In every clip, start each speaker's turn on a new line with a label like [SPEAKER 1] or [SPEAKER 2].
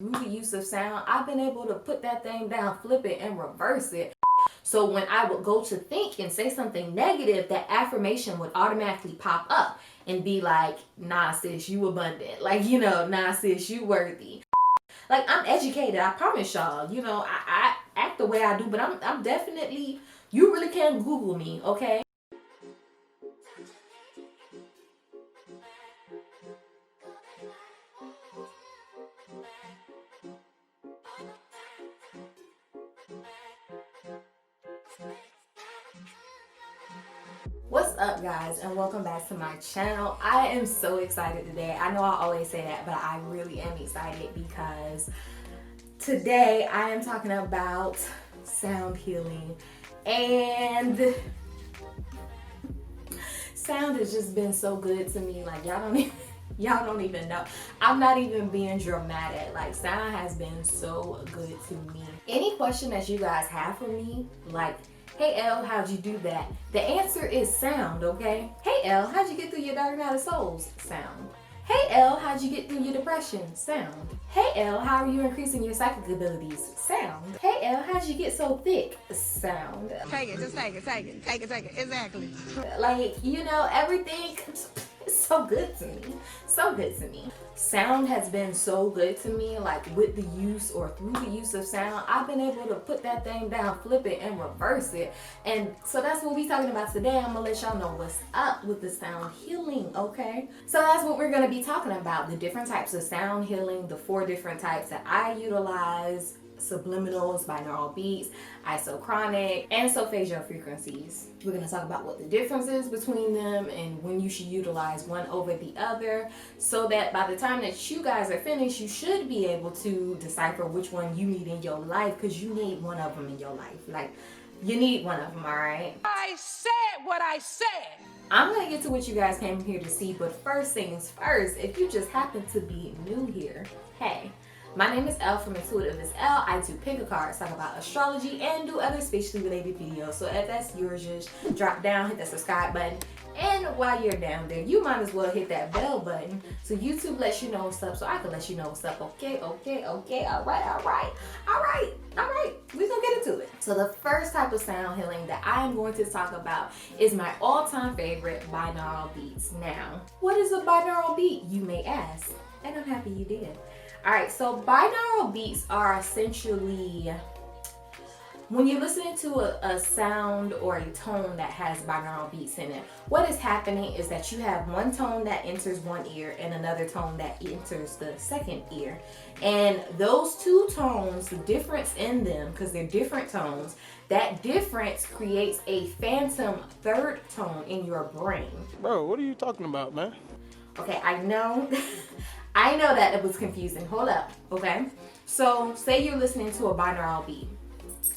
[SPEAKER 1] Through the use of sound, I've been able to put that thing down, flip it, and reverse it. So when I would go to think and say something negative, that affirmation would automatically pop up and be like, nah sis, you abundant. Like, nah sis, you worthy. Like, I'm educated, I promise y'all. I act the way I do, but I'm definitely, you really can't Google me, okay? What's up, guys, and welcome back to my channel. I am so excited today. I know I always say that, but I really am excited because today I am talking about sound healing, and sound has just been so good to me. Like, y'all don't even know. I'm not even being dramatic. Like, sound has been so good to me. Any question that you guys have for me, like, hey Elle, how'd you do that? The answer is sound, okay? Hey Elle, how'd you get through your dark night of souls? Sound. Hey Elle, how'd you get through your depression? Sound. Hey Elle, how are you increasing your psychic abilities? Sound. Hey Elle, how'd you get so thick? Sound.
[SPEAKER 2] Take it, just take it, exactly.
[SPEAKER 1] Like, everything is so good to me. So good to me. Sound has been so good to me, like with the use or through the use of sound, I've been able to put that thing down, flip it, and reverse it. And so that's what we're talking about today. I'm gonna let y'all know what's up with the sound healing, okay? So that's what we're gonna be talking about, the different types of sound healing, the 4 different types that I utilize: Subliminals, Binaural Beats, Isochronic, and Solfeggio Frequencies. We're going to talk about what the difference is between them and when you should utilize one over the other, so that by the time that you guys are finished, you should be able to decipher which one you need in your life, because you need one of them in your life. Like, you need one of them, all right?
[SPEAKER 2] I said what I said.
[SPEAKER 1] I'm going to get to what you guys came here to see, but first things first, if you just happen to be new here, hey. My name is Elle from Intuitive as Elle. I do pick a card, talk about astrology, and do other spiritually related videos. So if that's yours, just drop down, hit that subscribe button. And while you're down there, you might as well hit that bell button so YouTube lets you know what's up, so I can let you know what's up. Okay. All right. We're gonna get into it. So the first type of sound healing that I am going to talk about is my all-time favorite, binaural beats. Now, what is a binaural beat, you may ask? And I'm happy you did. Alright, so binaural beats are essentially when you're listening to a sound or a tone that has binaural beats in it. What is happening is that you have one tone that enters one ear and another tone that enters the second ear. And those two tones, the difference in them, because they're different tones, that difference creates a phantom third tone in your brain.
[SPEAKER 3] Bro, what are you talking about, man?
[SPEAKER 1] Okay, I know. I know that it was confusing. Hold up, okay? So, say you're listening to a binaural beat,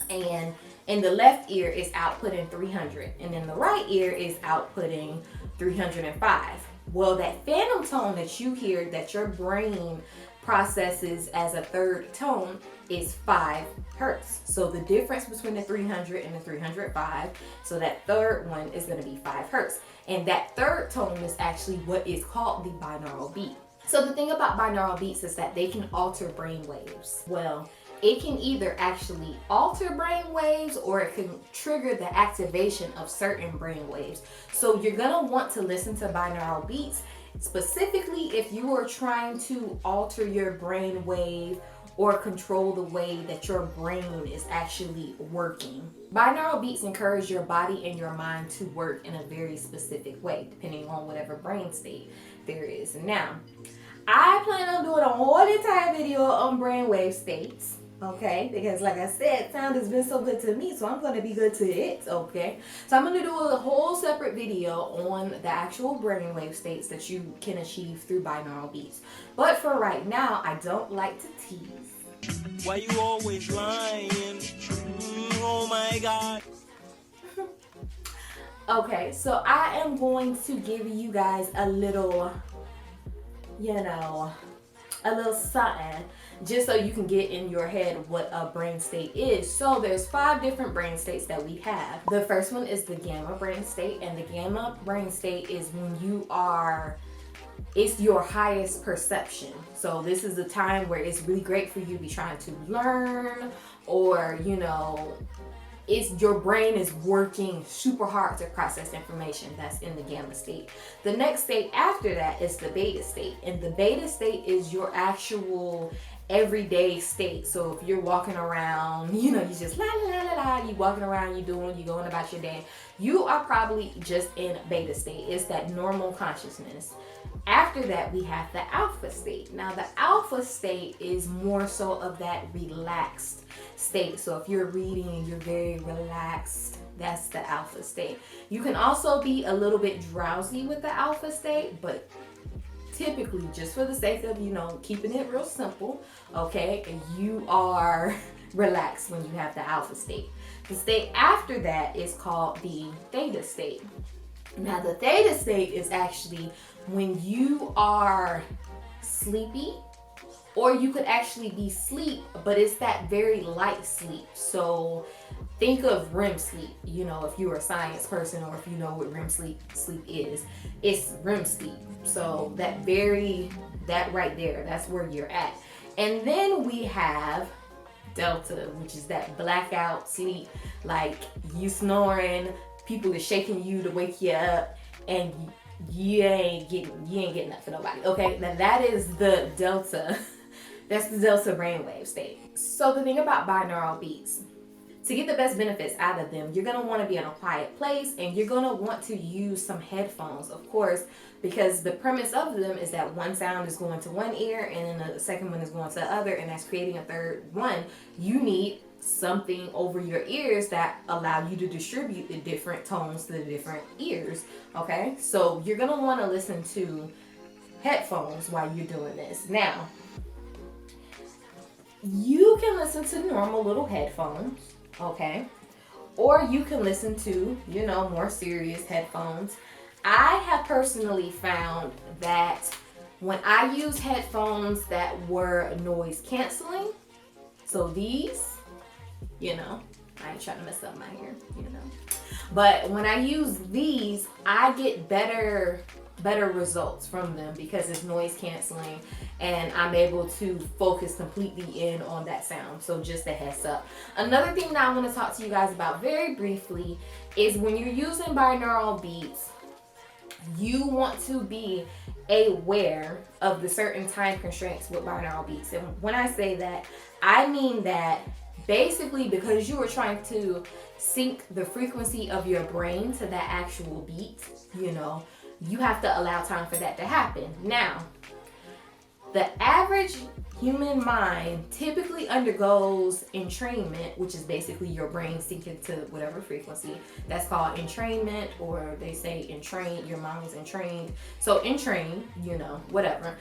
[SPEAKER 1] and in the left ear is outputting 300, and in the right ear is outputting 305. Well, that phantom tone that you hear, that your brain processes as a third tone, is 5 hertz. So the difference between the 300 and the 305, so that third one is going to be 5 hertz. And that third tone is actually what is called the binaural beat. So the thing about binaural beats is that they can alter brain waves. Well, it can either actually alter brain waves or it can trigger the activation of certain brain waves. So you're gonna want to listen to binaural beats specifically if you are trying to alter your brain wave or control the way that your brain is actually working. Binaural beats encourage your body and your mind to work in a very specific way, depending on whatever brain state there is. Now, I plan on doing a whole entire video on brainwave states, okay? Because like I said, sound has been so good to me, so I'm going to be good to it, okay? So I'm going to do a whole separate video on the actual brainwave states that you can achieve through binaural beats. But for right now, I don't like to tease.
[SPEAKER 3] Why you always lying? Oh my God.
[SPEAKER 1] Okay, so I am going to give you guys a little, a little something, just so you can get in your head what a brain state is. So there's 5 different brain states that we have. The first one is the gamma brain state, and the gamma brain state is when you are it's your highest perception. So this is a time where it's really great for you to be trying to learn, or it's your brain is working super hard to process information that's in the gamma state. The next state after that is the beta state, and the beta state is your actual everyday state. So if you're walking around, you just la la la la, you walking around, you going about your day, you are probably just in beta state. It's that normal consciousness. After that, we have the alpha state. Now, the alpha state is more so of that relaxed state. So if you're reading and you're very relaxed, that's the alpha state. You can also be a little bit drowsy with the alpha state, but typically, just for the sake of, keeping it real simple, okay, you are relaxed when you have the alpha state. The state after that is called the theta state. Now, the theta state is actually when you are sleepy, or you could actually be asleep, but it's that very light sleep. So think of REM sleep, if you're a science person, or if you know what REM sleep is, it's REM sleep. So that right there, that's where you're at. And then we have delta, which is that blackout sleep, like you snoring, people are shaking you to wake you up, and you ain't getting that for nobody. Okay, now that is the delta. That's the delta brainwave state. So the thing about binaural beats, to get the best benefits out of them, you're gonna want to be in a quiet place, and you're gonna want to use some headphones, of course, because the premise of them is that one sound is going to one ear and then the second one is going to the other, and that's creating a third one. You need something over your ears that allow you to distribute the different tones to the different ears. Okay, so you're gonna want to listen to headphones while you're doing this. Now, you can listen to normal little headphones, okay, or you can listen to more serious headphones. I have personally found that when I use headphones that were noise canceling, so these, I ain't trying to mess up my hair, but when I use these, I get better results from them because it's noise canceling, and I'm able to focus completely in on that sound. So just a heads up. Another thing that I want to talk to you guys about very briefly is when you're using binaural beats, you want to be aware of the certain time constraints with binaural beats. And when I say that, I mean that basically because you are trying to sync the frequency of your brain to that actual beat, you have to allow time for that to happen. Now, the average human mind typically undergoes entrainment, which is basically your brain syncing to whatever frequency. That's called entrainment, or they say entrain, your mind is entrained. So entrain, whatever.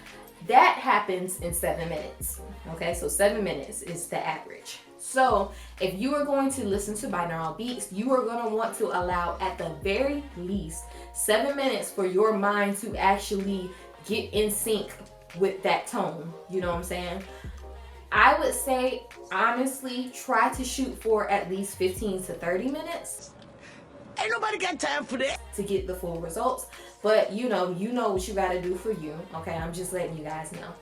[SPEAKER 1] That happens in 7 minutes. Okay, so 7 minutes is the average. So if you are going to listen to binaural beats, you are going to want to allow at the very least 7 minutes for your mind to actually get in sync with that tone. You know what I'm saying? I would say, honestly, try to shoot for at least 15 to 30 minutes.
[SPEAKER 3] Ain't nobody got time for that.
[SPEAKER 1] To get the full results. But you know what you gotta do for you. Okay, I'm just letting you guys know.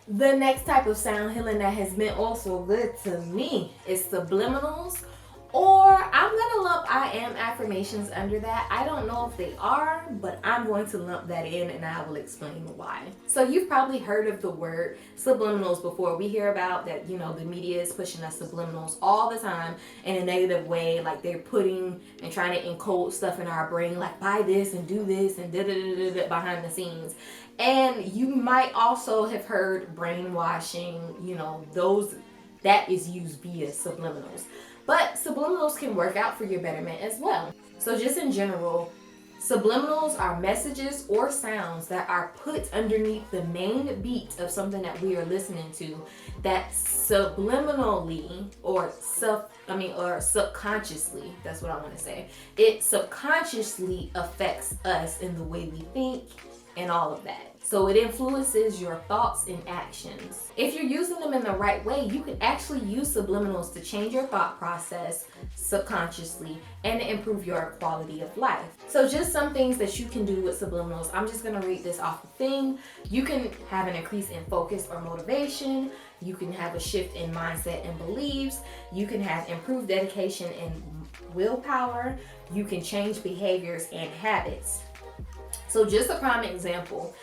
[SPEAKER 1] The next type of sound healing that has been also good to me is subliminals, or I'm gonna lump I am affirmations under that. I don't know if they are, but I'm going to lump that in, and I will explain why. So you've probably heard of the word subliminals before. We hear about that, the media is pushing us subliminals all the time in a negative way, like they're putting and trying to encode stuff in our brain, like buy this and do this and da behind the scenes. And you might also have heard brainwashing, those that is used via subliminals. But subliminals can work out for your betterment as well. So just in general, subliminals are messages or sounds that are put underneath the main beat of something that we are listening to, that subliminally or subconsciously, that's what I want to say, it subconsciously affects us in the way we think and all of that. So it influences your thoughts and actions. If you're using them in the right way, you can actually use subliminals to change your thought process subconsciously and improve your quality of life. So just some things that you can do with subliminals. I'm just gonna read this off the thing. You can have an increase in focus or motivation. You can have a shift in mindset and beliefs. You can have improved dedication and willpower. You can change behaviors and habits. So just a prime example,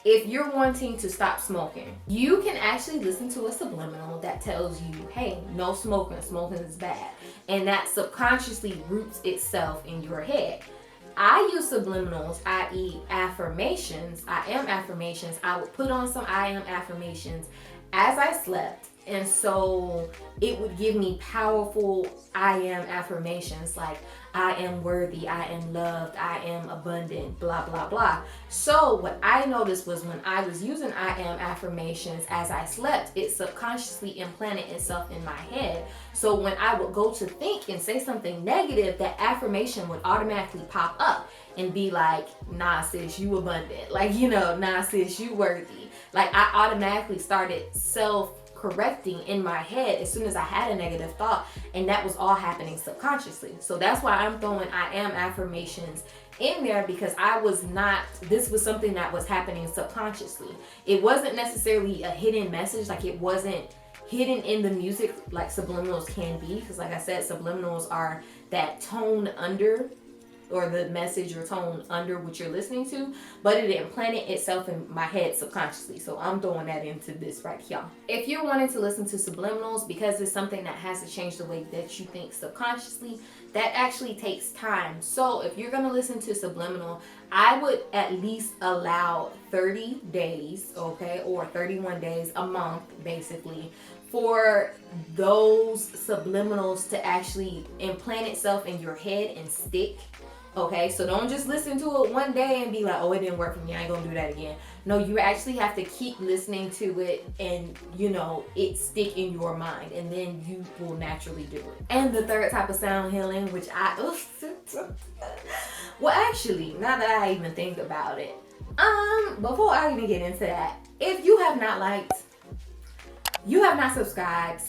[SPEAKER 1] if you're wanting to stop smoking, you can actually listen to a subliminal that tells you, hey, no smoking, smoking is bad. And that subconsciously roots itself in your head. I use subliminals, i.e. affirmations, I am affirmations. I would put on some I am affirmations as I slept. And so it would give me powerful I am affirmations like I am worthy, I am loved, I am abundant, blah, blah, blah. So what I noticed was when I was using I am affirmations as I slept, it subconsciously implanted itself in my head. So when I would go to think and say something negative, that affirmation would automatically pop up and be like, nah sis, you abundant. Like, nah sis, you worthy. Like I automatically started self-correcting in my head as soon as I had a negative thought, and that was all happening subconsciously. So that's why I'm throwing I am affirmations in there, because this was something that was happening subconsciously. It wasn't necessarily a hidden message, like it wasn't hidden in the music like subliminals can be, because like I said, subliminals are that tone under, or the message or tone under what you're listening to, but it implanted itself in my head subconsciously. So I'm throwing that into this right here. If you're wanting to listen to subliminals because it's something that has to change the way that you think subconsciously, that actually takes time. So if you're gonna listen to subliminal, I would at least allow 30 days, okay, or 31 days, a month basically, for those subliminals to actually implant itself in your head and stick. Okay, so don't just listen to it one day and be like, oh, it didn't work for me, I ain't gonna do that again. No, you actually have to keep listening to it and, it stick in your mind, and then you will naturally do it. And the third type of sound healing, which well, actually, now that I even think about it, before I even get into that, if you have not liked, you have not subscribed,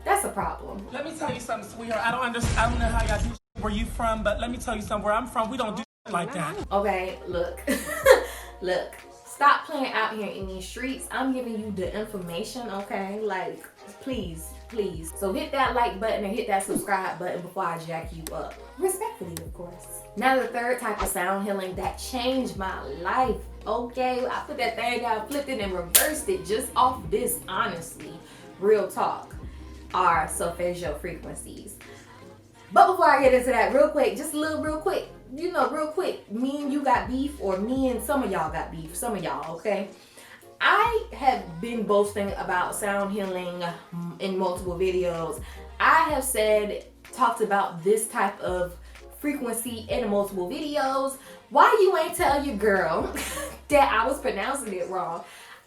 [SPEAKER 1] that's a problem.
[SPEAKER 4] Let me tell you something, sweetheart. I don't know how y'all do where you from, but let me tell you something. Where I'm from, we don't do like that.
[SPEAKER 1] Okay, look. Look. Stop playing out here in these streets. I'm giving you the information, okay? Like, please. So hit that like button and hit that subscribe button before I jack you up. Respectfully, of course. Now the third type of sound healing that changed my life, okay? I put that thing down, flipped it, and reversed it just off this, honestly. Real talk. Are solfeggio frequencies. But before I get into that, real quick, real quick, me and you got beef, or me and some of y'all got beef, some of y'all, okay? I have been boasting about sound healing in multiple videos. I have talked about this type of frequency in multiple videos. Why you ain't tell your girl that I was pronouncing it wrong?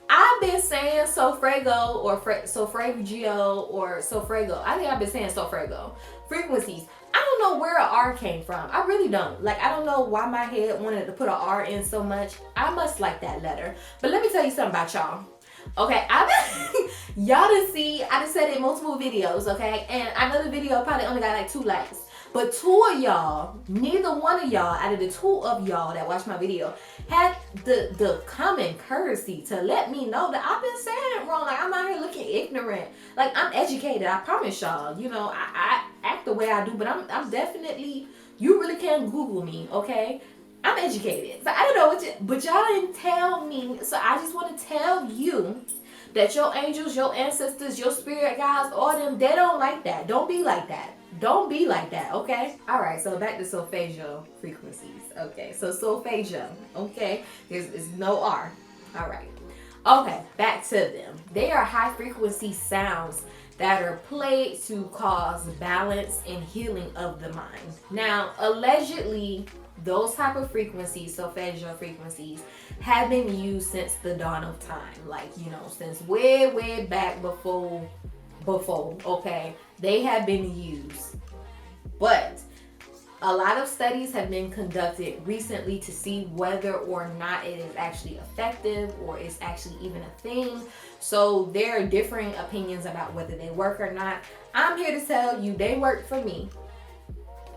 [SPEAKER 1] I've been saying solfeggio or solfreggio or solfeggio. I think I've been saying solfeggio frequencies. I don't know where an R came from. I really don't. Like, I don't know why my head wanted to put an R in so much. I must like that letter. But let me tell you something about y'all. Okay, y'all done see, I done said it in multiple videos, okay? And I know the video probably only got like 2 likes. But 2 of y'all, neither one of y'all out of the 2 of y'all that watched my video had the common courtesy to let me know that I've been saying it wrong. Like, I'm out here looking ignorant. Like, I'm educated, I promise y'all. I act the way I do, but I'm definitely, you really can't Google me, okay? I'm educated. So I don't know but y'all didn't tell me. So I just want to tell you that your angels, your ancestors, your spirit guides, all them, they don't like that. Don't be like that. Don't be like that, okay? All right, so back to solfeggio frequencies. Okay, so solfeggio, okay? There's no R. All right. Okay, back to them. They are high frequency sounds that are played to cause balance and healing of the mind. Now, allegedly, those type of frequencies, solfeggio frequencies, have been used since the dawn of time. Like, since way back before, okay? They have been used. But A lot of studies have been conducted recently to see whether or not it is actually effective or it's actually even a thing. So there are differing opinions about whether they work or not. I'm here to tell you they work for me.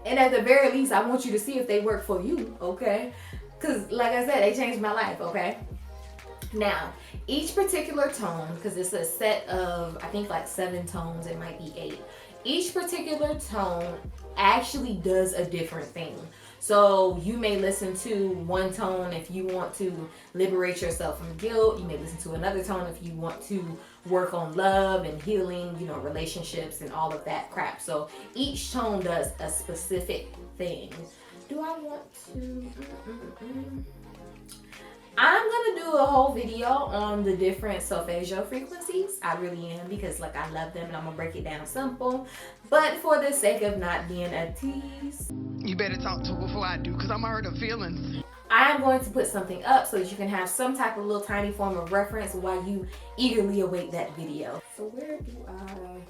[SPEAKER 1] And at the very least, I want you to see if they work for you, okay? Because like I said, they changed my life, okay? Now, each particular tone, because it's a set of, I think like 7 tones, it might be 8. Each particular tone actually does a different thing. So you may listen to one tone if you want to liberate yourself from guilt. You may listen to another tone if you want to work on love and healing, you know, relationships and all of that crap. So each tone does a specific thing. Do I want to? I'm gonna do a whole video on the different solfeggio frequencies. I really am, because like I love them, and I'm gonna break it down simple. But for the sake of not being a tease,
[SPEAKER 2] You better talk to her before I do, because I'm hurt her feelings.
[SPEAKER 1] I am going to put something up so that you can have some type of little tiny form of reference while you eagerly await that video. So where do I...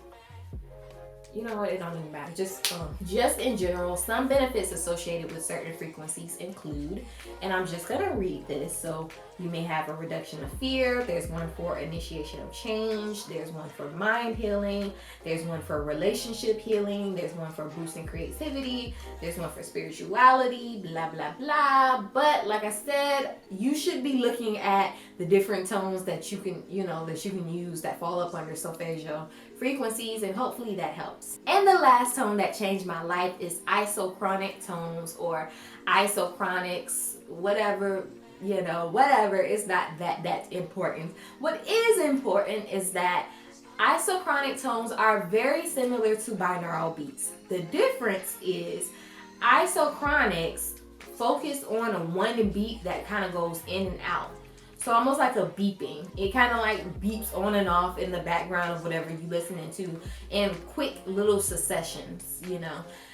[SPEAKER 1] You know what, it don't even matter. Just in general, some benefits associated with certain frequencies include, and I'm just gonna read this. So you may have a reduction of fear. There's one for initiation of change. There's one for mind healing. There's one for relationship healing. There's one for boosting creativity. There's one for spirituality, blah, blah, blah. But like I said, you should be looking at the different tones that you can, that you can use that fall up under solfeggio frequencies, and hopefully that helps. And the last tone that changed my life is isochronic tones, or isochronics, whatever, whatever. It's not that's important. What is important is that isochronic tones are very similar to binaural beats. The difference is isochronics focus on a one beat that kind of goes in and out. So almost like a beeping. It kind of like beeps on and off in the background of whatever you're listening to in quick little successions,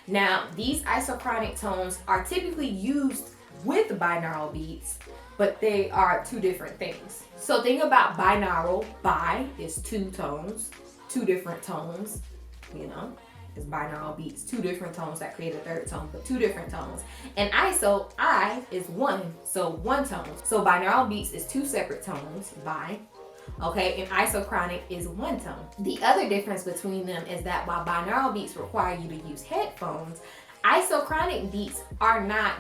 [SPEAKER 1] Now, these isochronic tones are typically used with binaural beats, but they are 2 different things. So think about binaural. Bi is 2 tones, 2 different tones, It's binaural beats, 2 different tones that create a 3rd tone, but 2 different tones. And iso, I is 1, so 1 tone. So binaural beats is 2 separate tones, bi, okay, and isochronic is 1 tone. The other difference between them is that while binaural beats require you to use headphones, isochronic beats are not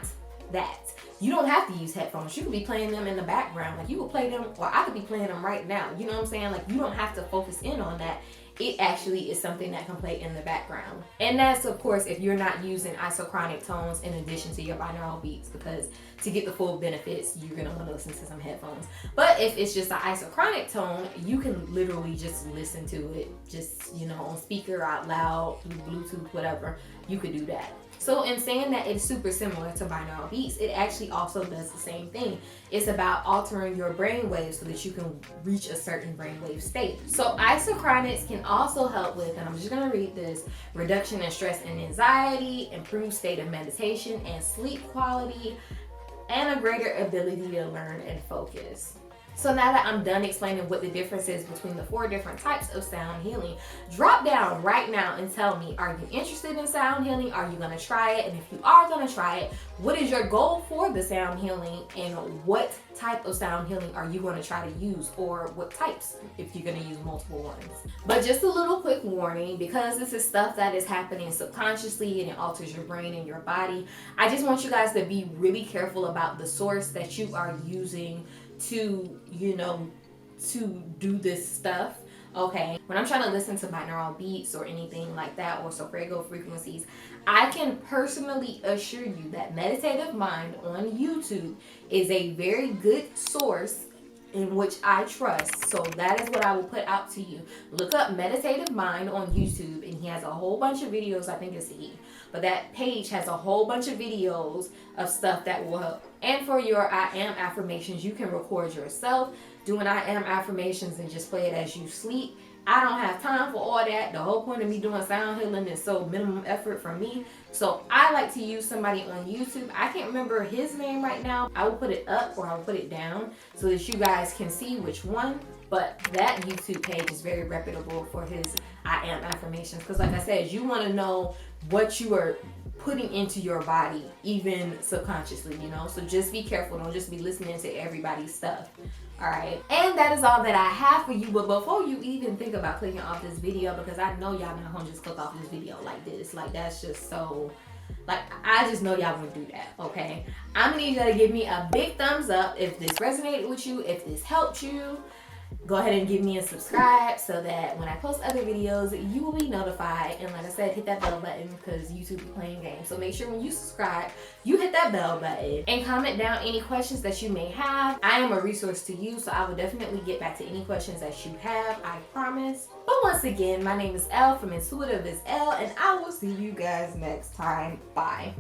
[SPEAKER 1] that. You don't have to use headphones. You could be playing them in the background. Like you could play them, or I could be playing them right now. You know what I'm saying? Like you don't have to focus in on that. It actually is something that can play in the background. And that's, of course, if you're not using isochronic tones in addition to your binaural beats, because to get the full benefits, you're gonna want to listen to some headphones. But if it's just an isochronic tone, you can literally just listen to it, just, on speaker, out loud, through Bluetooth, whatever. You could do that. So in saying that it's super similar to binaural beats, it actually also does the same thing. It's about altering your brainwaves so that you can reach a certain brainwave state. So isochronics can also help with, and I'm just gonna read this, reduction in stress and anxiety, improved state of meditation and sleep quality, and a greater ability to learn and focus. So now that I'm done explaining what the difference is between the 4 different types of sound healing, drop down right now and tell me, are you interested in sound healing? Are you gonna try it? And if you are gonna try it, what is your goal for the sound healing, and what type of sound healing are you gonna try to use, or what types if you're gonna use multiple ones? But just a little quick warning, because this is stuff that is happening subconsciously and it alters your brain and your body, I just want you guys to be really careful about the source that you are using to do this stuff. Okay, when I'm trying to listen to binaural beats or anything like that, or solfeggio frequencies, I can personally assure you that Meditative Mind on YouTube is a very good source in which I trust. So that is what I will put out to you. Look up Meditative Mind on YouTube, and he has a whole bunch of videos. I think it's he, but that page has a whole bunch of videos of stuff that will help. And for your I am affirmations, you can record yourself doing I am affirmations and just play it as you sleep. I don't have time for all that. The whole point of me doing sound healing is so minimum effort for me. So I like to use somebody on YouTube. I can't remember his name right now. I will put it up or I'll put it down so that you guys can see which one. But that YouTube page is very reputable for his I am affirmations. Because like I said, you want to know what you are putting into your body, even subconsciously, you know? So just be careful. Don't just be listening to everybody's stuff. All right. And that is all that I have for you. But before you even think about clicking off this video, because I know y'all not gonna just click off this video like this. Like, that's just so, like, I just know y'all won't do that, okay? I'm gonna need y'all to give me a big thumbs up if this resonated with you, if this helped you. Go ahead and give me a subscribe so that when I post other videos, you will be notified. And like I said, hit that bell button because YouTube be playing games. So make sure when you subscribe, you hit that bell button and comment down any questions that you may have. I am a resource to you, so I will definitely get back to any questions that you have, I promise. But once again, my name is Elle from Intuitive is Elle, and I will see you guys next time. Bye.